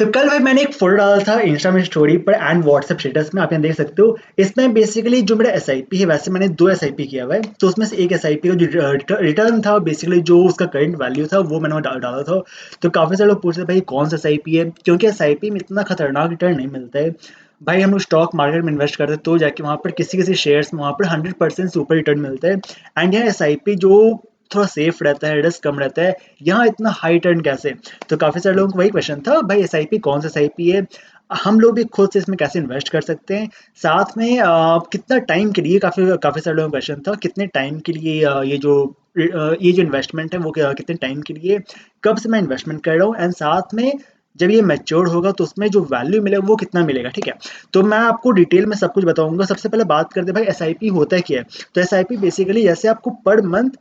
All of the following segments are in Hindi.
तो कल भाई मैंने एक फोटो डाला था इंस्टा में स्टोरी पर एंड व्हाट्सएप स्टेटस में, आप यहाँ देख सकते हो। इसमें बेसिकली जो मेरा एसआईपी है, वैसे मैंने 2 एसआईपी किया हुआ है। तो उसमें से एक एसआईपी का जो रिटर्न था, बेसिकली जो उसका करंट वैल्यू था वो मैंने डाला था। तो काफी सारे लोग पूछ रहे थे भाई कौन सा एसआईपी है, क्योंकि एसआईपी में इतना खतरनाक रिटर्न नहीं मिलता है। भाई हम लोग स्टॉक मार्केट में इन्वेस्ट करते हैं तो जाके वहाँ पर किसी किसी शेयर्स में वहाँ पर 100% से ऊपर रिटर्न मिलता है। एंड यहाँ एसआईपी जो थोड़ा सेफ रहता है, रिस्क कम रहता है, यहाँ इतना हाई रिटर्न कैसे। तो काफी सारे लोगों को वही क्वेश्चन था भाई एसआईपी कौन सा एसआईपी है, हम लोग भी खुद से इसमें कैसे इन्वेस्ट कर सकते हैं, साथ में कितना टाइम के लिए। काफी काफी सारे लोगों का क्वेश्चन था कितने टाइम के लिए ये जो इन्वेस्टमेंट है वो कितने टाइम के लिए, कब से मैं इन्वेस्टमेंट कर रहा हूँ, एंड साथ में जब ये मैच्योर होगा तो उसमें जो वैल्यू मिलेगा वो कितना मिलेगा। ठीक है, तो मैं आपको डिटेल में सब कुछ बताऊंगा। सबसे पहले बात करते हैं भाई एसआईपी होता है क्या है। तो एसआईपी बेसिकली जैसे आपको पर मंथ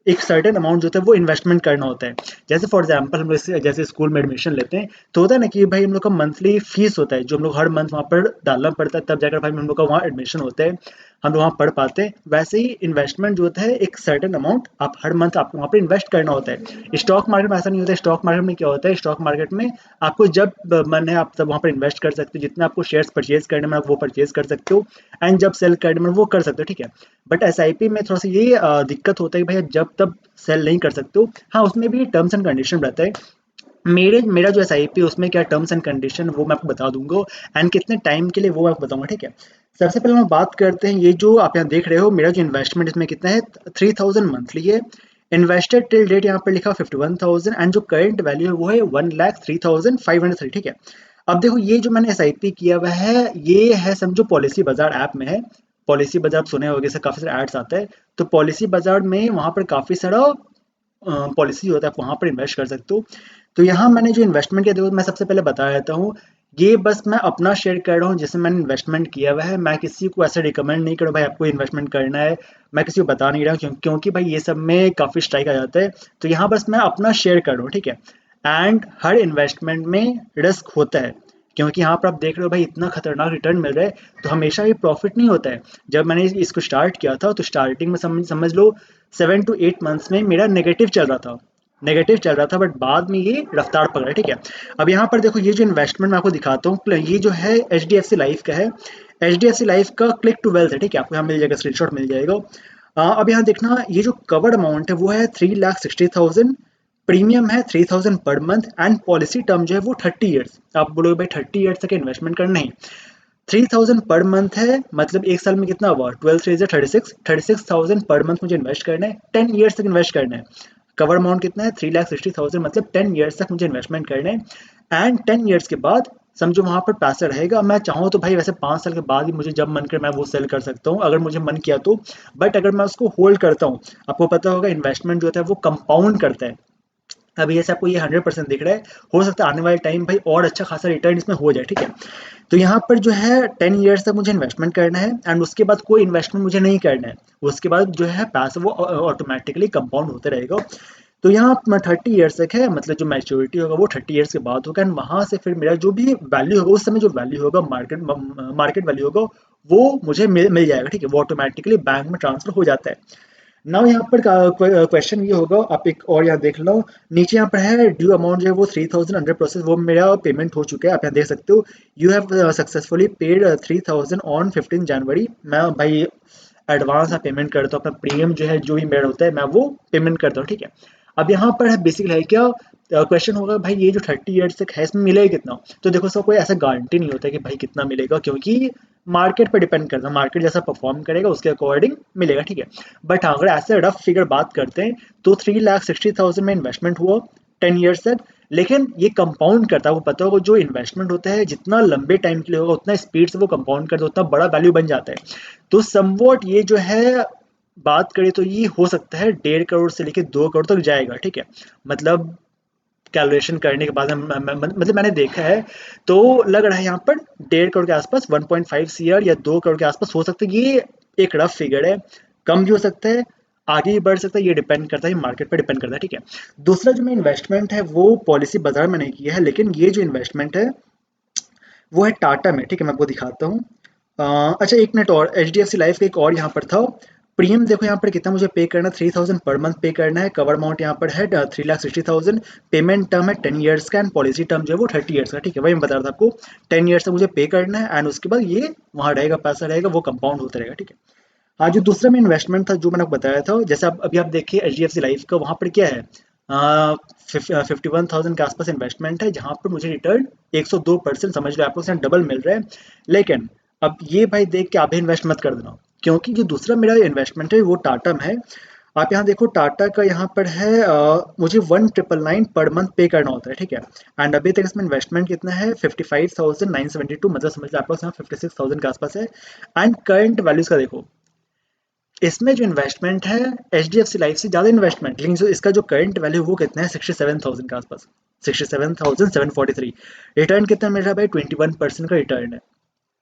एक सर्टेन अमाउंट जो होता है वो इन्वेस्टमेंट करना होता है। जैसे फॉर एग्जांपल हम लोग जैसे स्कूल में एडमिशन लेते हैं तो होता है ना कि भाई हम लोग का मंथली फीस होता है जो हम लोग हर मंथ वहाँ पर डालना पड़ता है, तब जाकर भाई हम लोग का वहाँ एडमिशन होता है, हम लोग वहाँ पढ़ पाते हैं। वैसे ही इन्वेस्टमेंट जो होता है एक सर्टेन अमाउंट आप हर मंथ आपको वहाँ पर इन्वेस्ट करना होता है। स्टॉक मार्केट में ऐसा नहीं होता है। स्टॉक मार्केट में क्या होता है, स्टॉक मार्केट में आपको जब मन है आप तब वहाँ पर इन्वेस्ट कर सकते हो, जितना आपको शेयर्स परचेज करने में आप वो परचेज कर सकते हो, एंड जब सेल करने में वो कर सकते हो। ठीक है, बट एसआईपी में थोड़ा सा ये दिक्कत होता है कि भाई आप जब तब सेल नहीं कर सकते हो। हाँ, उसमें भी टर्म्स एंड कंडीशन रहता है। मेरे मेरा जो एसआईपी है उसमें क्या टर्म्स एंड कंडीशन वो मैं आपको बता दूंगा, एंड कितने टाइम के लिए वो मैं आपको बताऊंगा। ठीक है, सबसे पहले हम बात करते हैं ये जो आप यहाँ देख रहे हो, मेरा जो इन्वेस्टमेंट इसमें कितना है, 3000 मंथली है। इन्वेस्टेड टिल डेट यहाँ पर लिखा 51,000, एंड जो करंट वैल्यू है वो है 1,03,503। ठीक है, अब देखो ये जो मैंने एसआईपी किया हुआ है ये है, समझो पॉलिसी बाजार ऐप में है। पॉलिसी बाजार आप सुने होंगे, से काफी सारे एड्स आता है। तो पॉलिसी बाजार में वहां पर काफी सारा पॉलिसी होता है, आप वहाँ पर इन्वेस्ट कर सकते हो। तो यहाँ मैंने जो इन्वेस्टमेंट किया देखो मैं सबसे पहले बता देता हूँ, ये बस मैं अपना शेयर कर रहा हूँ जिसमें मैंने इन्वेस्टमेंट किया हुआ है। मैं किसी को ऐसे रिकमेंड नहीं कर रहा हूँ भाई आपको इन्वेस्टमेंट करना है, मैं किसी को बता नहीं रहा हूँ क्योंकि भाई ये सब में काफ़ी स्ट्राइक आ जाता है। तो यहाँ बस मैं अपना शेयर कर रहा हूँ। ठीक है, एंड हर इन्वेस्टमेंट में रिस्क होता है, क्योंकि यहाँ पर आप देख रहे हो भाई इतना खतरनाक रिटर्न मिल रहा है, तो हमेशा ये प्रॉफिट नहीं होता है। जब मैंने इसको स्टार्ट किया था तो स्टार्टिंग में समझ लो 7 to 8 मंथ्स में मेरा नेगेटिव चल रहा था, बट बाद में ये रफ्तार पकड़ा। ठीक है, अब यहाँ पर देखो ये जो इन्वेस्टमेंट मैं आपको दिखाता हूँ, ये जो है H D F C life का है। H D F C life का क्लिक टू वेल्थ है। ठीक है, आपको यहाँ मिल जाएगा, स्क्रीनशॉट मिल जाएगा। अब यहाँ देखना ये जो कवर्ड अमाउंट है वो है 3,60,000, प्रीमियम है 3,000 per month, and policy term जो है वो 30 ईयर्स। आप बोलोगे भाई 30 ईयर्स तक इन्वेस्टमेंट करना है, 3,000 पर मंथ है, मतलब एक साल में कितना हुआ, 12 3 36 पर मंथ मुझे इन्वेस्ट करना है, 10 ईयर्स तक इन्वेस्ट करना है। कवर अमाउंट कितना है, 3,60,000, मतलब 10 ईयर्स तक मुझे इन्वेस्टमेंट करना है। एंड 10 ईयर्स के बाद समझो वहां पर पैसा रहेगा। मैं चाहूँ तो भाई वैसे 5 साल के बाद ही मुझे जब मन करे मैं वो सेल कर सकता हूँ, अगर मुझे मन किया तो। बट अगर मैं उसको होल्ड करता हूँ, आपको पता होगा इन्वेस्टमेंट जो होता है वो कंपाउंड करता है। अभी जैसे आपको ये 100% दिख रहा है, हो सकता है आने वाले टाइम भाई और अच्छा खासा रिटर्न इसमें हो जाए। ठीक है, तो यहाँ पर जो है 10 ईयर्स तक मुझे इन्वेस्टमेंट करना है, एंड उसके बाद कोई इन्वेस्टमेंट मुझे नहीं करना है। उसके बाद जो है पैसा वो ऑटोमेटिकली कंपाउंड होते रहेगा। तो यहाँ 30 ईयर्स तक है, मतलब जो मैच्योरिटी होगा वो 30 ईयर्स के बाद होगा, एंड वहां से फिर मेरा जो भी वैल्यू होगा उस समय जो वैल्यू होगा, मार्केट वैल्यू होगा, वो मुझे मिल जाएगा। ठीक है, वो ऑटोमेटिकली बैंक में ट्रांसफर हो जाता है। नाउ यहाँ पर क्वेश्चन ये होगा, आप एक और यहाँ देख लो, नीचे यहाँ पर है ड्यू अमाउंट जो है वो 3,000 अंडर प्रोसेस, वो मेरा पेमेंट हो चुका है, आप यहाँ देख सकते हो। You have successfully paid 3,000 on 15 जनवरी। मैं भाई एडवांस में पेमेंट करता हूँ, अपना प्रीमियम जो है जो भी मेरा होता है मैं वो पेमेंट करता हूँ। ठीक है, अब यहाँ पर है बेसिकली है क्या, क्वेश्चन होगा भाई ये जो 30 ईयर्स तक है इसमें मिलेगा कितना। तो देखो सब कोई ऐसा गारंटी नहीं होता कि भाई कितना मिलेगा, क्योंकि मार्केट पर डिपेंड करता है, मार्केट जैसा परफॉर्म करेगा उसके अकॉर्डिंग मिलेगा। ठीक है, बट अगर ऐसे रफ फिगर बात करते हैं तो 3,60,000 में इन्वेस्टमेंट हुआ 10 ईयर्स तक, लेकिन ये कंपाउंड करता है। वो पता होगा जो इन्वेस्टमेंट होता है जितना लंबे टाइम के लिए होगा उतना स्पीड से वो कंपाउंड करता है, उतना बड़ा वैल्यू बन जाता है। तो समवॉट ये जो है बात करें तो ये हो सकता है 1.5 करोड़ से लेकर 2 करोड़ तक जाएगा। ठीक है, मतलब कैलकुलेशन करने के बाद मतलब मैंने देखा है, तो लग रहा है यहाँ पर 1.5 करोड़ के आसपास 1.5 CR या 2 करोड़ के आसपास हो सकता है। ये एक रफ फिगर है, कम भी हो सकता है, आगे भी बढ़ सकता है, ये डिपेंड करता है, मार्केट पर डिपेंड करता है। ठीक है, दूसरा जो मैं इन्वेस्टमेंट है वो पॉलिसी बाजार में नहीं किया है, लेकिन ये जो इन्वेस्टमेंट है वो है टाटा में। ठीक है, मैं आपको दिखाता हूँ। अच्छा एक मिनट और, H D F C life का एक और यहाँ पर था, प्रीमियम देखो यहाँ पर कितना मुझे पे करना है, 3000 पर मंथ पे करना है। कवर अमाउंट यहाँ पर है 3,60,000। पेमेंट टर्म है 10 ईयर्स का एंड पॉलिसी टर्म जो है वो 30 ईयर्स का। ठीक है, वही मैं बता रहा था आपको, 10 ईयर्स का मुझे पे करना है एंड उसके बाद ये वहाँ रहेगा, पैसा रहेगा, वो कंपाउंड होता रहेगा। ठीक है। हाँ, जो दूसरा में इन्वेस्टमेंट था जो मैंने आपको बताया था, जैसे आप अभी आप देखिए HDFC लाइफ का, वहाँ पर क्या है, 51,000 के आसपास इन्वेस्टमेंट है, जहाँ पर मुझे रिटर्न 102% समझ लो अप्रोक्सीमेट डबल मिल रहा है। लेकिन अब ये भाई देख के आप भी इन्वेस्ट मत कर देना, क्योंकि जो दूसरा मेरा इन्वेस्टमेंट है वो टाटा में है। आप यहाँ देखो टाटा का यहाँ पर है, मुझे 1999 पर मंथ पे करना होता है। ठीक है। एंड अभी तक इसमें इन्वेस्टमेंट कितना है, 55,972, मतलब समझ लो आपको 56,000 के आसपास है। एंड करंट वैल्यूज का देखो, इसमें जो इन्वेस्टमेंट है HDFC लाइफ से ज़्यादा इन्वेस्टमेंट, लेकिन जो इसका जो करंट वैल्यू वो कितना है, 67,000 के आसपास, 67,743। रिटर्न कितना मिल रहा है भाई, 21% का रिटर्न है।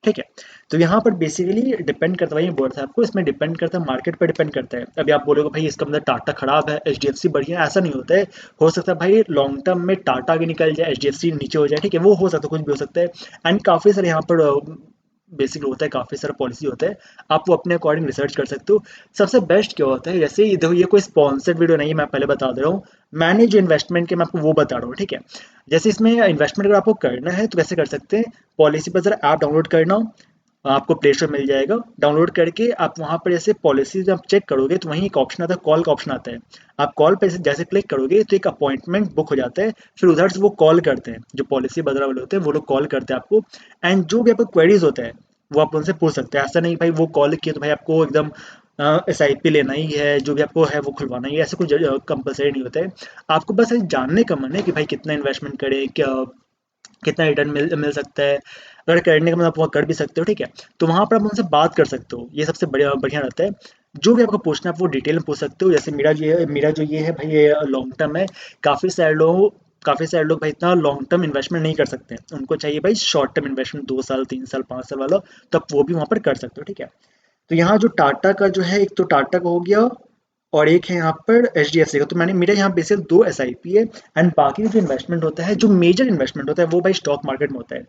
ठीक है। तो यहाँ पर बेसिकली डिपेंड करता है, ये बोल रहा था आपको, इसमें डिपेंड करता है, मार्केट पर डिपेंड करता है। अभी आप बोलोगे भाई इसका मतलब टाटा खराब है HDFC बढ़िया है, ऐसा नहीं होता है। हो सकता है भाई लॉन्ग टर्म में टाटा आगे निकल जाए, HDFC नीचे हो जाए। ठीक है, वो हो सकता है, कुछ भी हो सकता है। एंड काफ़ी सारे यहाँ पर बेसिक होता है, काफ़ी सारा पॉलिसी होता है, आप वो अपने अकॉर्डिंग रिसर्च कर सकते हो। सबसे बेस्ट क्या होता है, जैसे देखो ये कोई स्पॉन्सर्ड वीडियो नहीं है, मैं पहले बता दे रहा हूँ, मैंने जो इन्वेस्टमेंट के मैं आपको वो बता रहा हूँ। ठीक है। जैसे इसमें इन्वेस्टमेंट अगर आपको करना है तो कैसे कर सकते हैं, पॉलिसी पर जरा ऐप डाउनलोड करना, आपको प्ले स्टोर मिल जाएगा। डाउनलोड करके आप वहाँ पर जैसे पॉलिसी जब चेक करोगे तो वहीं एक ऑप्शन आता है, कॉल का ऑप्शन आता है। आप कॉल पे जैसे क्लिक करोगे तो एक अपॉइंटमेंट बुक हो जाता है, फिर उधर से वो कॉल करते हैं, जो पॉलिसी बदला वाले होते हैं वो लोग कॉल करते हैं आपको। एंड जो भी आपको क्वेरीज होता है वो आप उनसे पूछ सकते हैं। ऐसा नहीं भाई वो कॉल किए तो भाई आपको एकदम SIP लेना ही है, जो भी आपको है वो खुलवाना ही है, ऐसा कुछ कंपलसरी नहीं होता है। आपको बस जानने का मन है कि भाई कितना इन्वेस्टमेंट करें, क्या कितना रिटर्न मिल मिल सकता है। अगर करने का मतलब आप वहाँ कर भी सकते हो। ठीक है। तो वहाँ पर आप उनसे बात कर सकते हो, ये सबसे बढ़िया बढ़िया रहता है। जो भी आपको पूछना है आप वो डिटेल में पूछ सकते हो। जैसे मेरा जो ये है भाई, ये लॉन्ग टर्म है। काफ़ी सारे लोग भाई इतना लॉन्ग टर्म इन्वेस्टमेंट नहीं कर सकते, उनको चाहिए भाई शॉर्ट टर्म इन्वेस्टमेंट, 2 साल 3 साल 5 साल वाला, तो आप वो भी वहाँ पर कर सकते हो। ठीक है। तो यहाँ जो टाटा का जो है, एक तो टाटा का हो गया और एक है यहाँ पर HDFC का। तो मैंने मेरा यहाँ बेसिकली 2 SIP है। एंड बाकी जो इन्वेस्टमेंट होता है, जो मेजर इन्वेस्टमेंट होता है वो भाई स्टॉक मार्केट में होता है।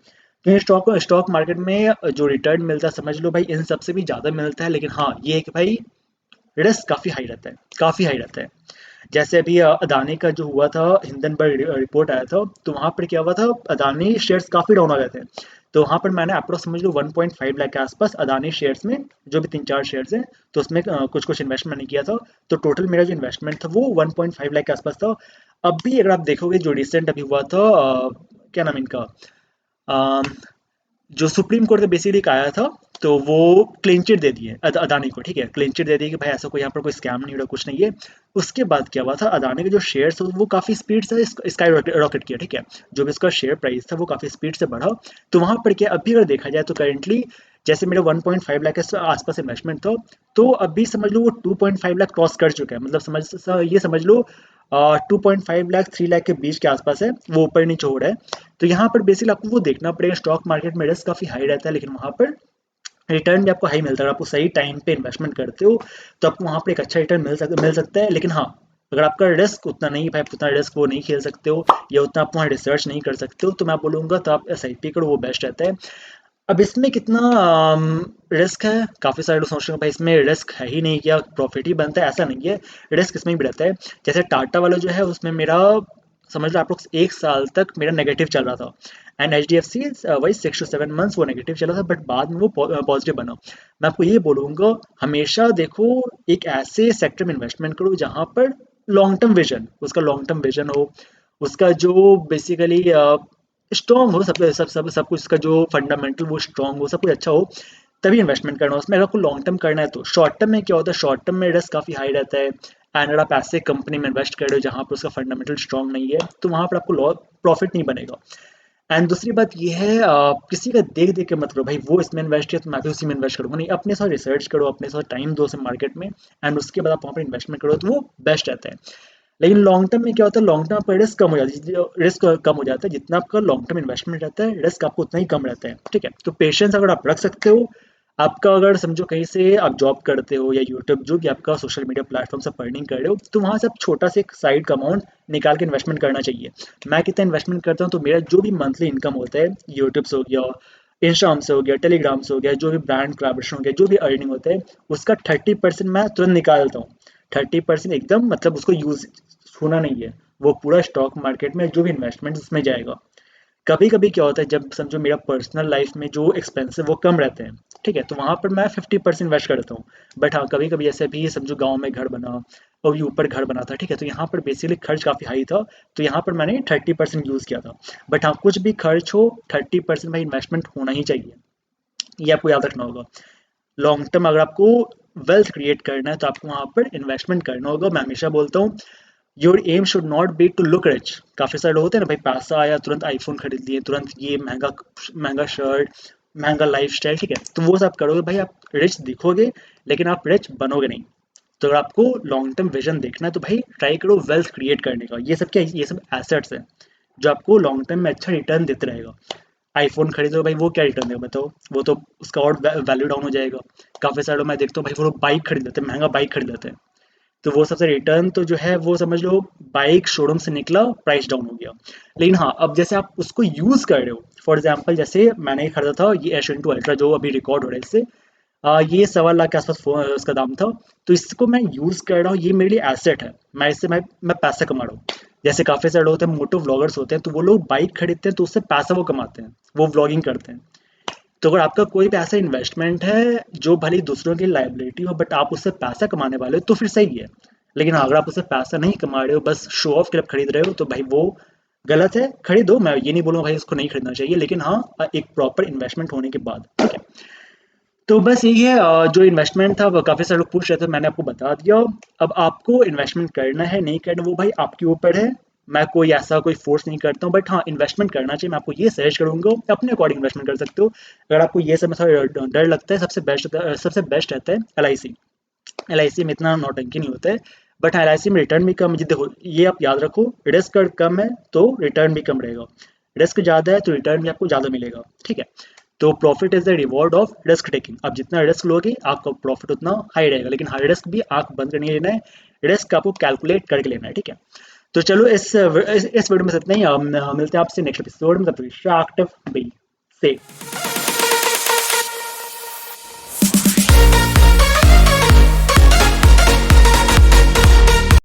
तो स्टॉक मार्केट में जो रिटर्न मिलता है समझ लो भाई इन सबसे भी ज़्यादा मिलता है। लेकिन हाँ ये है कि भाई रिस्क काफ़ी हाई रहता है, काफ़ी हाई रहता है। जैसे अभी अदानी का जो हुआ था, हिंडनबर्ग रिपोर्ट आया था, तो वहाँ पर क्या हुआ था, अदानी शेयर्स काफ़ी डाउन आ गए थे। तो वहाँ पर मैंने अप्रोक्स समझ लो 1.5 लाख के आसपास अदानी शेयर्स में, जो भी 3-4 शेयर्स हैं, तो उसमें कुछ कुछ इन्वेस्टमेंट मैंने किया था। तो टोटल मेरा जो इन्वेस्टमेंट था वो 1.5 लाख के आसपास था। अब भी अगर आप देखोगे जो रिसेंट अभी हुआ था, क्या नाम इनका, जो सुप्रीम कोर्ट का बेसिकली एक आया था, तो वो क्लीन चिट दे दिए अदानी को। ठीक है, क्लीन चिट दे दी कि भाई ऐसा कोई यहाँ पर कोई स्कैम नहीं हो रहा, कुछ नहीं है। उसके बाद क्या हुआ था, अदानी के जो शेयर्स वो काफ़ी स्पीड से स्काई रॉकेट किया। ठीक है, जो भी इसका शेयर प्राइस था वो काफ़ी स्पीड से बढ़ा। तो वहाँ पर क्या, अभी अगर देखा जाए तो करेंटली जैसे मेरा 1.5 लाख के आसपास इन्वेस्टमेंट था, तो अभी समझ लो वो 2.5 लाख क्रॉस कर चुका है। मतलब ये समझ लो 2.5 लाख 3 लाख के बीच के आसपास है, वो ऊपर नीचे हो रहा है। तो यहाँ पर बेसिकली आपको वो देखना पड़ेगा, स्टॉक मार्केट में रिस्क काफ़ी हाई रहता है, लेकिन वहाँ पर रिटर्न भी आपको हाई मिलता है। अगर आपको सही टाइम पे इन्वेस्टमेंट करते हो तो आपको वहाँ पर एक अच्छा रिटर्न मिल सकता है। लेकिन हाँ, अगर आपका रिस्क उतना नहीं है भाई, आप उतना रिस्क वो नहीं खेल सकते हो, या उतना आप वहाँ रिसर्च नहीं कर सकते हो, तो मैं बोलूँगा तो आप SIP करो, वो बेस्ट रहता है। अब इसमें कितना रिस्क है, काफ़ी सारे लोग सोच रहे हैं भाई इसमें रिस्क है ही नहीं, क्या प्रॉफिट ही बनता है, ऐसा नहीं है। रिस्क इसमें भी रहता है। जैसे टाटा वाला जो है उसमें मेरा समझ लो आप लोग 1 साल तक मेरा नेगेटिव चल रहा था। एंड HDFC वही 6 to 7 months वो नेगेटिव चला था, बट बाद में वो पॉजिटिव बना। मैं आपको ये बोलूँगा, हमेशा देखो एक ऐसे सेक्टर में इन्वेस्टमेंट करो जहाँ पर लॉन्ग टर्म विजन, उसका लॉन्ग टर्म विजन हो, उसका जो बेसिकली स्ट्रॉन्ग हो, सब कुछ, इसका जो फंडामेंटल वो स्ट्रॉन्ग हो, सब कुछ अच्छा हो, तभी इन्वेस्टमेंट करना हो उसमें। अगर आपको लॉन्ग टर्म करना है तो शॉर्ट टर्म में क्या होता है, शॉर्ट टर्म में रिस्क काफ़ी हाई रहता है। एंड अगर आप ऐसे कंपनी में इन्वेस्ट कर रहे हो जहाँ पर उसका फंडामेंटल स्ट्रॉन्ग नहीं है, तो वहाँ पर आपको प्रॉफिट नहीं बनेगा। एंड दूसरी बात ये है, किसी का देख देख के मत करो भाई, वो इसमें इन्वेस्ट किया तो मैं भी उसी में इन्वेस्ट करूँगा, नहीं, अपने साथ रिसर्च करो, अपने साथ टाइम दो उसे मार्केट में, एंड उसके बाद आप वहाँ पर इन्वेस्टमेंट करो तो वो बेस्ट रहता है। लेकिन लॉन्ग टर्म में क्या होता है, लॉन्ग टर्म पर रिस्क कम हो जाती है, रिस्क कम हो जाता है, जितना आपका लॉन्ग टर्म इन्वेस्टमेंट रहता है रिस्क आपको उतना ही कम रहता है। ठीक है, तो पेशेंस अगर आप रख सकते हो, आपका अगर समझो कहीं से आप जॉब करते हो या यूट्यूब जो भी आपका सोशल मीडिया प्लेटफॉर्म से अर्निंग कर रहे हो, तो वहाँ से आप छोटा सा एक साइड का अमाउंट निकाल के इन्वेस्टमेंट करना चाहिए। मैं कितना इन्वेस्टमेंट करता हूँ, तो मेरा जो भी मंथली इनकम होता है, यूट्यूब से हो गया, इंस्टाग्राम से हो गया, टेलीग्राम से हो गया, जो भी ब्रांड कोलैबोरेशन हो गया, जो भी अर्निंग होता है उसका 30% मैं तुरंत निकालता हूँ। 30% एकदम मतलब उसको यूज होना नहीं है, वो पूरा स्टॉक मार्केट में जो भी इन्वेस्टमेंट उसमें जाएगा। कभी कभी क्या होता है जब समझो मेरा पर्सनल लाइफ में जो एक्सपेंसिव वो कम रहते हैं, ठीक है, तो वहां पर मैं 50% इन्वेस्ट करता हूँ। बट हाँ कभी कभी ऐसे भी समझो गांव में घर बना और भी ऊपर घर बना था, ठीक है, तो यहाँ पर बेसिकली खर्च काफी हाई था, तो यहाँ पर मैंने 30% यूज किया था। बट हाँ कुछ भी खर्च हो 30% भाई इन्वेस्टमेंट होना ही चाहिए, ये आपको याद रखना होगा। लॉन्ग टर्म अगर आपको वेल्थ क्रिएट करना है तो आपको वहां पर इन्वेस्टमेंट करना होगा। मैं हमेशा बोलता हूँ your aim should not be to look rich. काफी सारे लोग होते हैं ना भाई, पैसा आया तुरंत आईफोन खरीद लिए, तुरंत ये महंगा महंगा शर्ट, महंगा लाइफ स्टाइल, ठीक है, तो वो सब करोगे भाई आप रिच दिखोगे लेकिन आप रिच बनोगे नहीं। तो अगर आपको लॉन्ग टर्म विजन देखना है तो भाई ट्राई करो वेल्थ क्रिएट करने का। ये सब क्या है? ये सब एसेट्स है जो आपको लॉन्ग टर्म में अच्छा रिटर्न देते रहेगा। आईफोन खरीदो भाई, वो क्या रिटर्न देगा बताओ, वो तो उसका और वैल्यू डाउन हो जाएगा। काफी सारे लोग मैं देखता हूँ भाई वो लोग बाइक खरीद लेते हैं, महंगा बाइक खरीद लेते हैं, तो वो सबसे रिटर्न तो जो है वो समझ लो बाइक शोरूम से निकला प्राइस डाउन हो गया। लेकिन हाँ अब जैसे आप उसको यूज कर रहे हो, फॉर एग्जांपल जैसे मैंने ही खरीदा था ये S22 अल्ट्रा जो अभी रिकॉर्ड हो रहा है इससे, ये 1.25 लाख के आसपास उसका दाम था। तो इसको मैं यूज कर रहा हूँ, ये मेरे लिए एसेट है, मैं इससे मैं पैसा कमा रहा हूँ। जैसे काफी सारे लोग होते हैं मोटो व्लॉगर्स होते हैं, तो वो लोग बाइक खरीदते हैं तो उससे पैसा वो कमाते हैं, वो व्लॉगिंग करते हैं। तो अगर आपका कोई भी ऐसा इन्वेस्टमेंट है जो भले ही दूसरों की लायबिलिटी हो बट आप उससे पैसा कमाने वाले हो तो फिर सही है। लेकिन हाँ, अगर आप उससे पैसा नहीं कमा रहे हो, बस शो ऑफ के लिए खरीद रहे हो, तो भाई वो गलत है। खरीदो, मैं ये नहीं बोलूँगा भाई उसको नहीं खरीदना चाहिए, लेकिन हाँ एक प्रॉपर इन्वेस्टमेंट होने के बाद, ठीक है। तो बस यही है, जो इन्वेस्टमेंट था वो काफ़ी सारे लोग पूछ रहे थे, मैंने आपको बता दिया। अब आपको इन्वेस्टमेंट करना है नहीं करना वो भाई आपके ऊपर है। मैं कोई ऐसा कोई फोर्स नहीं करता हूँ, बट हाँ इन्वेस्टमेंट करना चाहिए, मैं आपको ये सजेस्ट करूंगा, अपने अकॉर्डिंग इन्वेस्टमेंट कर सकते हो। अगर आपको ये सब में थोड़ा डर लगता है, सबसे बेस्ट रहता है LIC। LIC में इतना नौटंकी नहीं होता है, बट हाँ LIC में रिटर्न भी कम है। देखो ये आप याद रखो, रिस्क कम है तो रिटर्न भी कम रहेगा, रिस्क ज़्यादा है तो रिटर्न भी आपको ज़्यादा मिलेगा, ठीक है। तो profit is the reward of risk taking. अब जितना रिस्क लोगे आपका प्रॉफिट उतना हाई रहेगा, लेकिन हाई रिस्क भी आंख बंद करके नहीं लेना है, रिस्क आपको कैलकुलेट करके लेना है, ठीक है। तो चलो इस वीडियो में इतना ही, हम मिलते हैं आपसे नेक्स्ट एपिसोड में, तब तक शार्क टफ बी से।